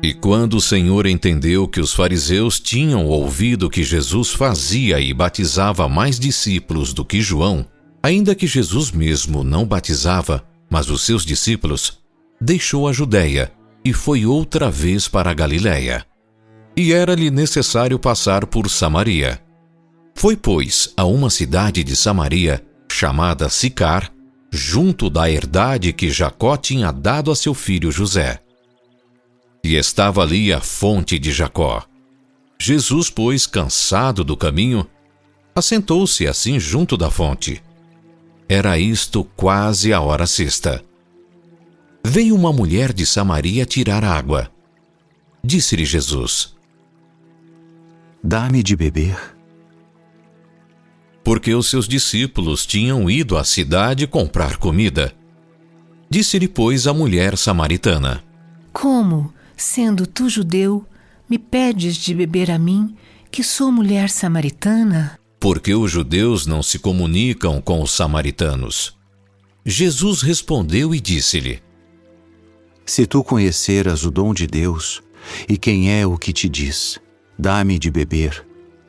E quando o Senhor entendeu que os fariseus tinham ouvido que Jesus fazia e batizava mais discípulos do que João, ainda que Jesus mesmo não batizava, mas os seus discípulos, deixou a Judéia e foi outra vez para a Galiléia. E era-lhe necessário passar por Samaria. Foi, pois, a uma cidade de Samaria, chamada Sicar, junto da herdade que Jacó tinha dado a seu filho José. E estava ali a fonte de Jacó. Jesus, pois, cansado do caminho, assentou-se assim junto da fonte. Era isto quase a hora sexta. Veio uma mulher de Samaria tirar água. Disse-lhe Jesus: Dá-me de beber. Porque os seus discípulos tinham ido à cidade comprar comida. Disse-lhe, pois, a mulher samaritana: Como, sendo tu judeu, me pedes de beber a mim, que sou mulher samaritana? Porque os judeus não se comunicam com os samaritanos. Jesus respondeu e disse-lhe: Se tu conheceras o dom de Deus, e quem é o que te diz, dá-me de beber,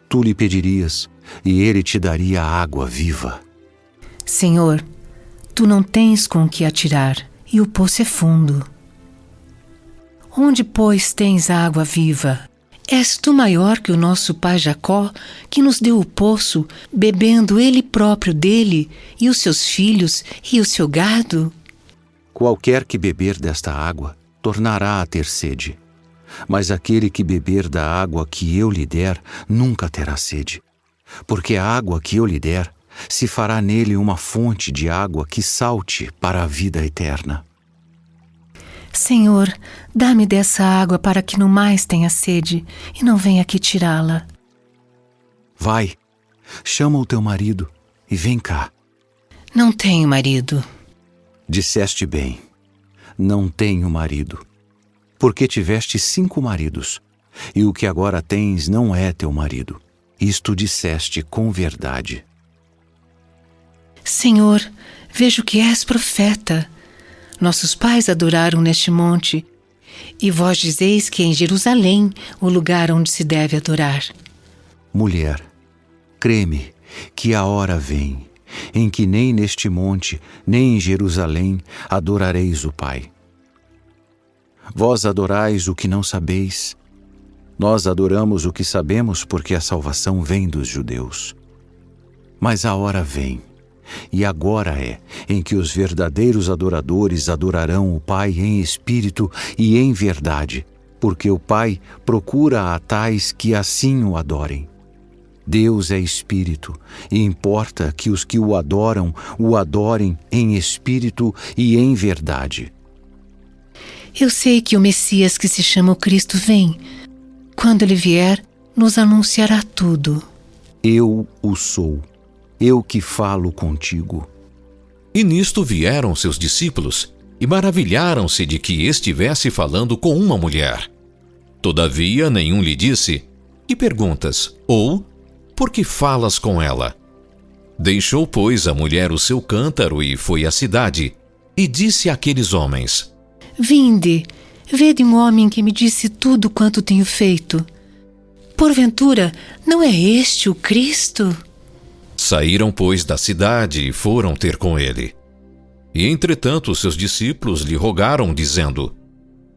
tu lhe pedirias, e ele te daria água viva. Senhor, tu não tens com que atirar, e o poço é fundo. Onde, pois, tens água viva? És tu maior que o nosso pai Jacó, que nos deu o poço, bebendo ele próprio dele, e os seus filhos, e o seu gado? Qualquer que beber desta água, tornará a ter sede. Mas aquele que beber da água que eu lhe der, nunca terá sede. Porque a água que eu lhe der, se fará nele uma fonte de água que salte para a vida eterna. Senhor, dá-me dessa água para que não mais tenha sede, e não venha aqui tirá-la. Vai, chama o teu marido e vem cá. Não tenho marido. Disseste bem, não tenho marido. Porque tiveste 5 maridos, e o que agora tens não é teu marido. Isto disseste com verdade. Senhor, vejo que és profeta. Nossos pais adoraram neste monte, e vós dizeis que é em Jerusalém o lugar onde se deve adorar. Mulher, crê-me que a hora vem, em que nem neste monte, nem em Jerusalém adorareis o Pai. Vós adorais o que não sabeis. Nós adoramos o que sabemos, porque a salvação vem dos judeus. Mas a hora vem, e agora é, em que os verdadeiros adoradores adorarão o Pai em espírito e em verdade, porque o Pai procura a tais que assim o adorem. Deus é espírito, e importa que os que o adorem em espírito e em verdade. Eu sei que o Messias, que se chama o Cristo, vem. Quando ele vier, nos anunciará tudo. Eu o sou, eu que falo contigo. E nisto vieram seus discípulos, e maravilharam-se de que estivesse falando com uma mulher. Todavia nenhum lhe disse: Que perguntas? Ou, por que falas com ela? Deixou, pois, a mulher o seu cântaro e foi à cidade, e disse àqueles homens: Vinde, vede um homem que me disse tudo quanto tenho feito. Porventura, não é este o Cristo? Saíram, pois, da cidade e foram ter com ele. E, entretanto, seus discípulos lhe rogaram, dizendo: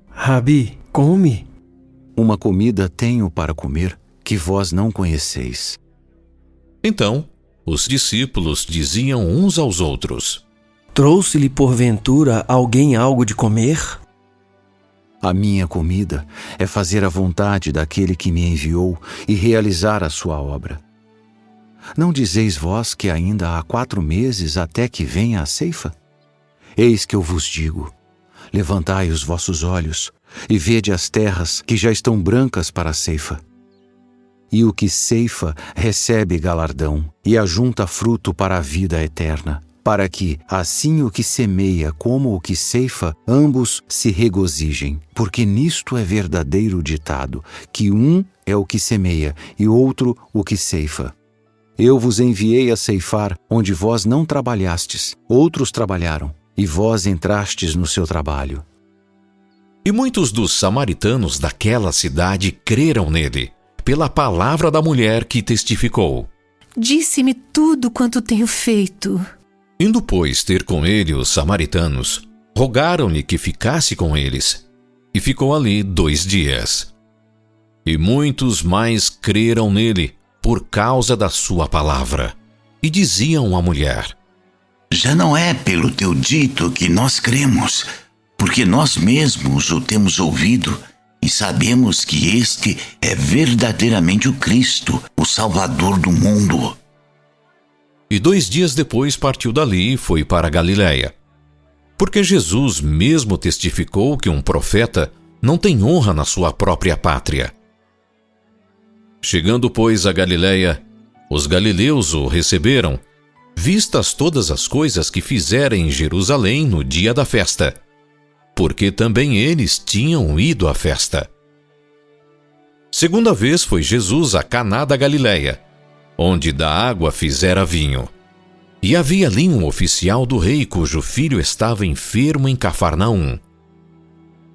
Rabi, come. Uma comida tenho para comer que vós não conheceis. Então, os discípulos diziam uns aos outros: Trouxe-lhe porventura alguém algo de comer? A minha comida é fazer a vontade daquele que me enviou e realizar a sua obra. Não dizeis vós que ainda há 4 meses até que venha a ceifa? Eis que eu vos digo: levantai os vossos olhos e vede as terras que já estão brancas para a ceifa. E o que ceifa recebe galardão e ajunta fruto para a vida eterna, para que, assim o que semeia como o que ceifa, ambos se regozijem. Porque nisto é verdadeiro ditado, que um é o que semeia e outro o que ceifa. Eu vos enviei a ceifar onde vós não trabalhastes, outros trabalharam, e vós entrastes no seu trabalho. E muitos dos samaritanos daquela cidade creram nele, pela palavra da mulher que testificou: Disse-me tudo quanto tenho feito. Indo, pois, ter com ele os samaritanos, rogaram-lhe que ficasse com eles, e ficou ali 2 dias. E muitos mais creram nele, por causa da sua palavra. E diziam à mulher: Já não é pelo teu dito que nós cremos, porque nós mesmos o temos ouvido e sabemos que este é verdadeiramente o Cristo, o Salvador do mundo. E 2 dias depois partiu dali e foi para a Galiléia. Porque Jesus mesmo testificou que um profeta não tem honra na sua própria pátria. Chegando, pois, a Galiléia, os galileus o receberam, vistas todas as coisas que fizera em Jerusalém no dia da festa, porque também eles tinham ido à festa. Segunda vez foi Jesus a Caná da Galiléia, onde da água fizera vinho. E havia ali um oficial do rei cujo filho estava enfermo em Cafarnaum.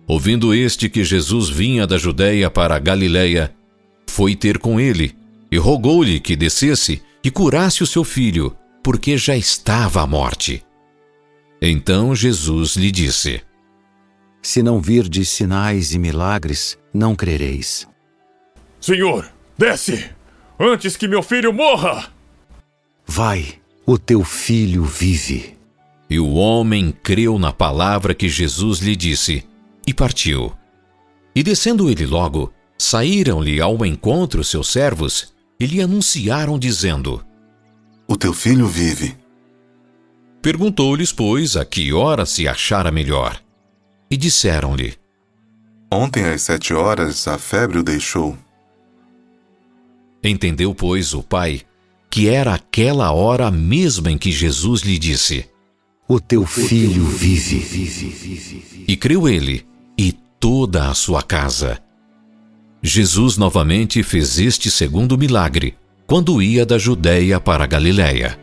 Ouvindo este que Jesus vinha da Judéia para a Galiléia, foi ter com ele e rogou-lhe que descesse e curasse o seu filho, porque já estava à morte. Então Jesus lhe disse: Se não virdes sinais e milagres, não crereis. Senhor, desce, antes que meu filho morra! Vai, o teu filho vive. E o homem creu na palavra que Jesus lhe disse, e partiu. E descendo ele logo, saíram-lhe ao encontro seus servos, e lhe anunciaram, dizendo: O teu filho vive. Perguntou-lhes, pois, a que hora se achara melhor. E disseram-lhe: Ontem às 7 horas a febre o deixou. Entendeu, pois, o pai, que era aquela hora mesma em que Jesus lhe disse: O teu filho vive. E creu ele, e toda a sua casa. Jesus novamente fez este segundo milagre, quando ia da Judéia para a Galiléia.